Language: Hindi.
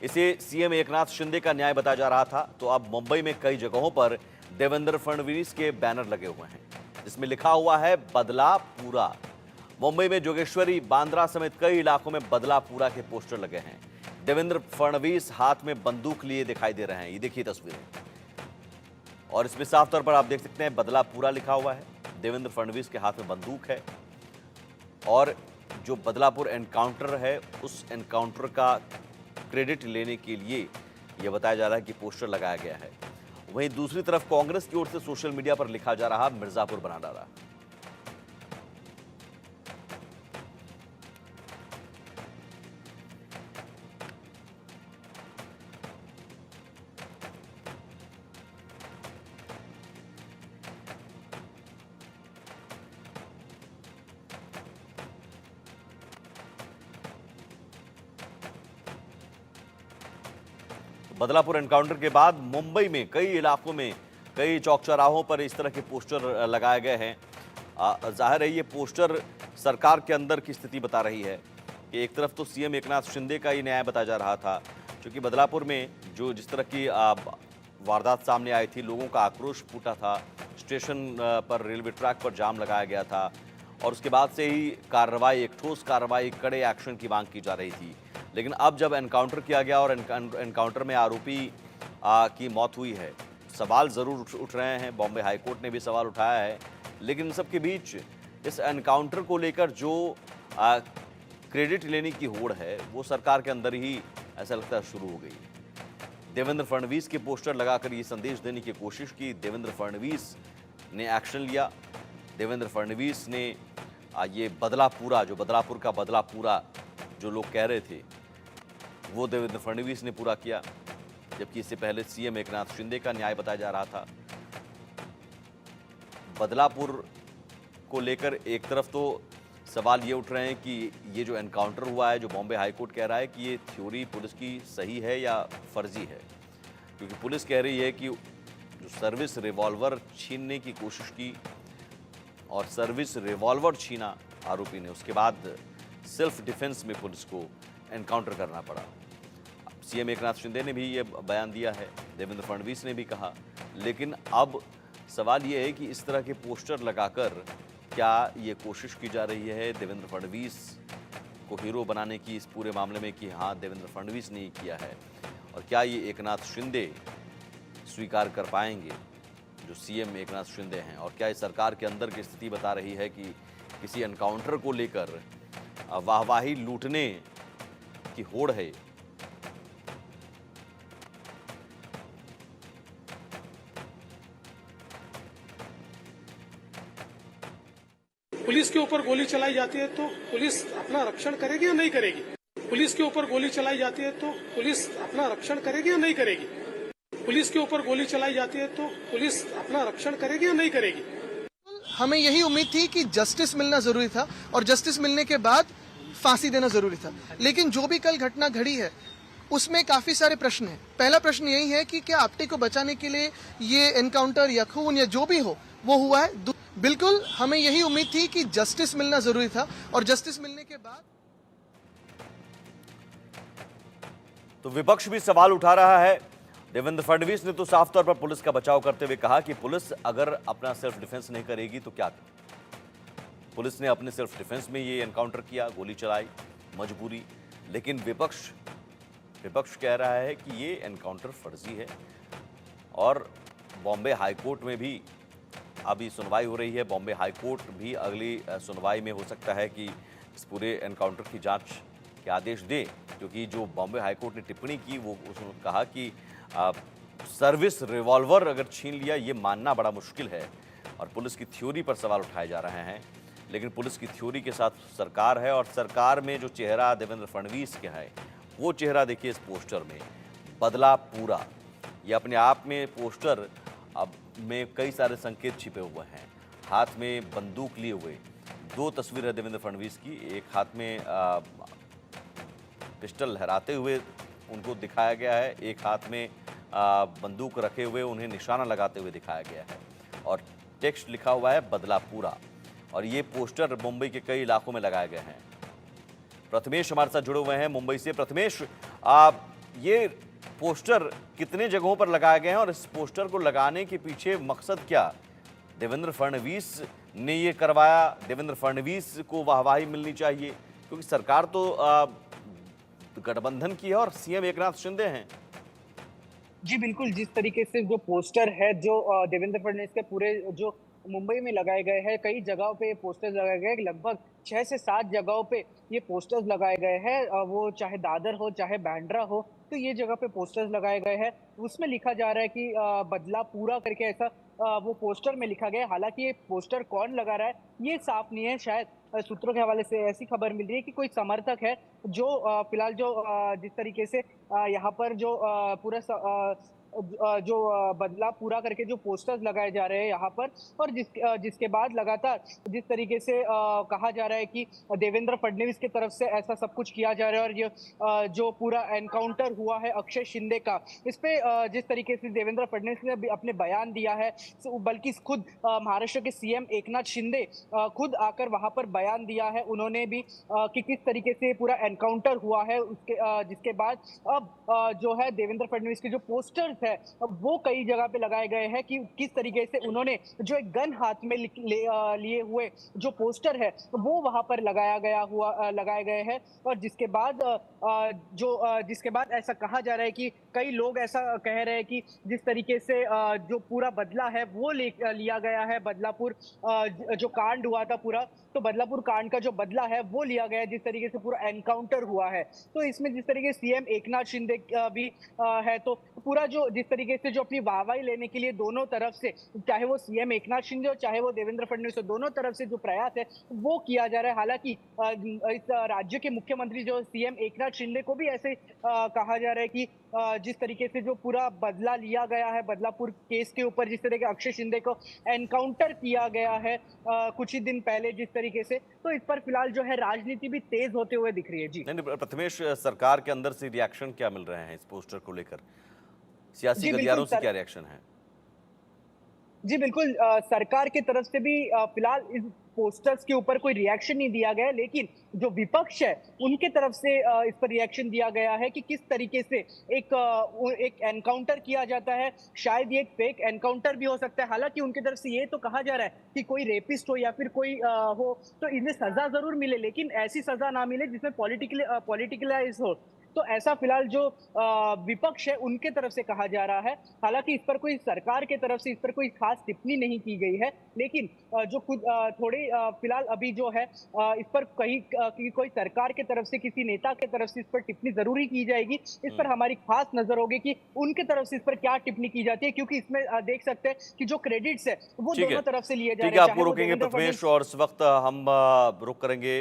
इसे सीएम एकनाथ शिंदे का न्याय बताया जा रहा था, तो अब मुंबई में कई जगहों पर देवेंद्र फडणवीस के बैनर लगे हुए हैं जिसमें लिखा हुआ है बदला पूरा। मुंबई में जोगेश्वरी, बांद्रा समेत कई इलाकों में बदला पूरा के पोस्टर लगे हैं। देवेंद्र फडणवीस हाथ में बंदूक लिए दिखाई दे रहे हैं, ये देखिए तस्वीरें, और इसमें साफ तौर पर आप देख सकते हैं बदला पूरा लिखा हुआ है। देवेंद्र फडणवीस के हाथ में बंदूक है और जो बदलापुर एनकाउंटर है उस एनकाउंटर का क्रेडिट लेने के लिए यह बताया जा रहा है कि पोस्टर लगाया गया है। वहीं दूसरी तरफ कांग्रेस की ओर से सोशल मीडिया पर लिखा जा रहा मिर्जापुर बना डाला। बदलापुर एनकाउंटर के बाद मुंबई में कई इलाकों में कई चौक चौराहों पर इस तरह के पोस्टर लगाए गए हैं। जाहिर है ये पोस्टर सरकार के अंदर की स्थिति बता रही है कि एक तरफ तो सीएम एकनाथ शिंदे का ये न्याय बताया जा रहा था, क्योंकि बदलापुर में जो जिस तरह की वारदात सामने आई थी, लोगों का आक्रोश फूटा था, स्टेशन पर रेलवे ट्रैक पर जाम लगाया गया था और उसके बाद से ही कार्रवाई, एक ठोस कार्रवाई, कड़े एक्शन की मांग की जा रही थी। लेकिन अब जब एनकाउंटर किया गया और एनकाउंटर में आरोपी की मौत हुई है, सवाल ज़रूर उठ रहे हैं। बॉम्बे हाईकोर्ट ने भी सवाल उठाया है, लेकिन इन सब के बीच इस एनकाउंटर को लेकर जो क्रेडिट लेने की होड़ है वो सरकार के अंदर ही ऐसा लगता है शुरू हो गई। देवेंद्र फडणवीस के पोस्टर लगाकर ये संदेश देने की कोशिश की। देवेंद्र फडणवीस ने एक्शन लिया। देवेंद्र फडणवीस ने ये बदला पूरा, जो बदलापुर का बदला पूरा जो लोग कह रहे थे, वो देवेंद्र फडणवीस ने पूरा किया, जबकि इससे पहले सीएम एकनाथ शिंदे का न्याय बताया जा रहा था। बदलापुर को लेकर एक तरफ तो सवाल ये उठ रहे हैं कि ये जो एनकाउंटर हुआ है, जो बॉम्बे हाईकोर्ट कह रहा है कि ये थ्योरी पुलिस की सही है या फर्जी है, क्योंकि पुलिस कह रही है कि जो सर्विस रिवॉल्वर छीनने की कोशिश की और सर्विस रिवॉल्वर छीना आरोपी ने, उसके बाद सेल्फ डिफेंस में पुलिस को एनकाउंटर करना पड़ा। सीएम एकनाथ शिंदे ने भी ये बयान दिया है, देवेंद्र फडणवीस ने भी कहा, लेकिन अब सवाल ये है कि इस तरह के पोस्टर लगाकर क्या ये कोशिश की जा रही है देवेंद्र फडणवीस को हीरो बनाने की इस पूरे मामले में कि हाँ देवेंद्र फडणवीस ने ही किया है, और क्या ये एकनाथ शिंदे स्वीकार कर पाएंगे, जो सीएम एकनाथ शिंदे हैं, और क्या इस सरकार के अंदर की स्थिति बता रही है कि किसी एनकाउंटर को लेकर वाहवाही लूटने की होड़ है। पुलिस के ऊपर गोली चलाई जाती है तो पुलिस अपना रक्षण करेगी या नहीं करेगी? पुलिस के ऊपर गोली चलाई जाती है तो पुलिस अपना रक्षण करेगी या नहीं करेगी? पुलिस के ऊपर गोली चलाई जाती है तो पुलिस अपना रक्षण करेगी या नहीं करेगी? हमें यही उम्मीद थी कि जस्टिस मिलना जरूरी था और जस्टिस मिलने के बाद फांसी देना जरूरी था, लेकिन जो भी कल घटना घड़ी है उसमें काफी सारे प्रश्न हैं। पहला प्रश्न यही है कि क्या आपटे को बचाने के लिए ये एनकाउंटर या खून या जो भी हो वो हुआ है? बिल्कुल हमें यही उम्मीद थी कि जस्टिस मिलना जरूरी था और जस्टिस मिलने के बाद। तो विपक्ष भी सवाल उठा रहा है। देवेंद्र फडणवीस ने तो साफ तौर पर पुलिस का बचाव करते हुए कहा कि पुलिस अगर अपना सेल्फ डिफेंस नहीं करेगी तो क्या करे? पुलिस ने अपने सेल्फ डिफेंस में ये एनकाउंटर किया, गोली चलाई, मजबूरी। लेकिन विपक्ष कह रहा है कि ये एनकाउंटर फर्जी है और बॉम्बे हाईकोर्ट में भी अभी सुनवाई हो रही है। बॉम्बे हाईकोर्ट भी अगली सुनवाई में हो सकता है कि इस पूरे एनकाउंटर की जांच के आदेश दे, क्योंकि जो बॉम्बे हाईकोर्ट ने टिप्पणी की वो उसने कहा कि सर्विस रिवॉल्वर अगर छीन लिया ये मानना बड़ा मुश्किल है और पुलिस की थ्योरी पर सवाल उठाए जा रहे हैं। लेकिन पुलिस की थ्योरी के साथ सरकार है और सरकार में जो चेहरा देवेंद्र फडणवीस का है वो चेहरा देखिए इस पोस्टर में, बदला पूरा। ये अपने आप में पोस्टर अब में कई सारे संकेत छिपे हुए हैं। हाथ में बंदूक लिए हुए दो तस्वीर है देवेंद्र फडणवीस की, एक हाथ में पिस्टल लहराते हुए उनको दिखाया गया है, एक हाथ में बंदूक रखे हुए उन्हें निशाना लगाते हुए दिखाया गया है और टेक्स्ट लिखा हुआ है बदला पूरा। और ये पोस्टर मुंबई के कई इलाकों में लगाए गए हैं। प्रथमेश हमारे साथ जुड़े हुए हैं मुंबई से। प्रथमेश, ये पोस्टर कितने जगहों पर लगाए गए हैं और इस पोस्टर को लगाने के पीछे मकसद क्या? देवेंद्र फडणवीस ने ये करवाया, देवेंद्र फडणवीस को वाहवाही मिलनी चाहिए क्योंकि सरकार तो गठबंधन की है और सीएम एकनाथ शिंदे हैं। जी बिल्कुल, जिस तरीके से जो पोस्टर है जो देवेंद्र फडणवीस के पूरे जो मुंबई में लगाए गए हैं, कई जगहों पे ये पोस्टर्स लगाए गए हैं, लगभग 6 से 7 जगहों पे ये पोस्टर्स लगाए गए हैं। वो चाहे दादर हो, चाहे बांद्रा हो, तो ये जगह पे पोस्टर्स लगाए गए हैं। उसमें लिखा जा रहा है कि बदला पूरा करके ऐसा वो पोस्टर में लिखा गया है। हालाँकि ये पोस्टर कौन लगा रहा है, ये साफ नहीं है। शायद सूत्रों के हवाले से ऐसी खबर मिल रही है कि कोई समर्थक है जो फिलहाल जो जिस तरीके से यहाँ पर जो पूरा जो बदलाव पूरा करके जो पोस्टर्स लगाए जा रहे हैं यहाँ पर, और जिसके बाद लगातार जिस तरीके से कहा जा रहा है कि देवेंद्र फडणवीस की तरफ से ऐसा सब कुछ किया जा रहा है, और ये जो पूरा एनकाउंटर हुआ है अक्षय शिंदे का, इस पे जिस तरीके से देवेंद्र फडणवीस ने भी अपने बयान दिया है, बल्कि खुद महाराष्ट्र के सीएम एकनाथ शिंदे खुद आकर वहां पर बयान दिया है उन्होंने भी कि किस तरीके से पूरा एनकाउंटर हुआ है। उसके जिसके बाद अब जो है देवेंद्र फडणवीस के जो पोस्टर्स है वो कई जगह पे लगाए गए हैं कि किस तरीके से उन्होंने जो एक गन हाथ में लिए हुए जो पोस्टर है वो वहां पर लगाए गए हैं। और जिसके बाद ऐसा कहा जा रहा है कि कई लोग ऐसा कह रहे हैं कि जिस तरीके से जो पूरा बदला है वो लिया गया है, बदलापुर जो कांड हुआ था पूरा, तो बदलापुर कांड का जो बदला है वो लिया गया है, जिस तरीके से पूरा एनकाउंटर हुआ है। तो इसमें जिस तरीके से सीएम एकनाथ शिंदे भी है, तो पूरा जो जिस तरीके से जो अपनी वाहवाही लेने के लिए दोनों तरफ से, चाहे वो सीएम एकनाथ शिंदे हो चाहे वो देवेंद्र फडणवीस हो, दोनों तरफ से जो प्रयास है वो किया जा रहा है। हालांकि इस राज्य के मुख्यमंत्री जो सीएम एकनाथ शिंदे को भी ऐसे कहा जा रहा है कि जिस तरीके से जो पूरा बदला लिया गया है बदलापुर केस के ऊपर, जिस तरह के अक्षय शिंदे को एनकाउंटर किया गया है कुछ ही दिन पहले जिस तरीके से, तो इस पर फिलहाल जो है राजनीति भी तेज होते हुए दिख रही है। जी नहीं, प्रथमेश, सरकार के अंदर से रिएक्शन क्या मिल रहे हैं इस पोस्टर को लेकर? सियासी गलियारों से क्या रिएक्शन है? जी बिल्कुल, सरकार की तरफ से भी फिलहाल इस पोस्टर्स के ऊपर कोई रिएक्शन नहीं दिया गया, लेकिन जो विपक्ष है उनके तरफ से इस पर रिएक्शन दिया गया है कि किस तरीके से एक एनकाउंटर किया जाता है। शायद ये एक फेक एनकाउंटर भी हो सकता है। हालांकि उनकी तरफ से ये तो कहा जा रहा है कि कोई रेपिस्ट हो या फिर कोई हो तो इन्हें सजा जरूर मिले, लेकिन ऐसी सजा ना मिले जिसमें पॉलिटिकलाइज हो। तो ऐसा फिलहाल जो विपक्ष है उनके तरफ से कहा जा रहा है। हालांकि इस पर कोई सरकार के तरफ से इस पर कोई खास टिप्पणी नहीं की गई है, लेकिन जो खुद थोड़े फिलहाल अभी जो है इस पर कहीं कोई सरकार के तरफ से किसी नेता के तरफ से इस पर टिप्पणी जरूरी की जाएगी। इस पर हमारी खास नजर होगी कि उनके तरफ से इस पर क्या टिप्पणी की जाती है, क्योंकि इसमें देख सकते हैं कि जो क्रेडिट्स है वो दोनों तरफ से लिए जा रहे हैं। आपको रोकेंगे प्रथमेश, और इस वक्त हम रुक करेंगे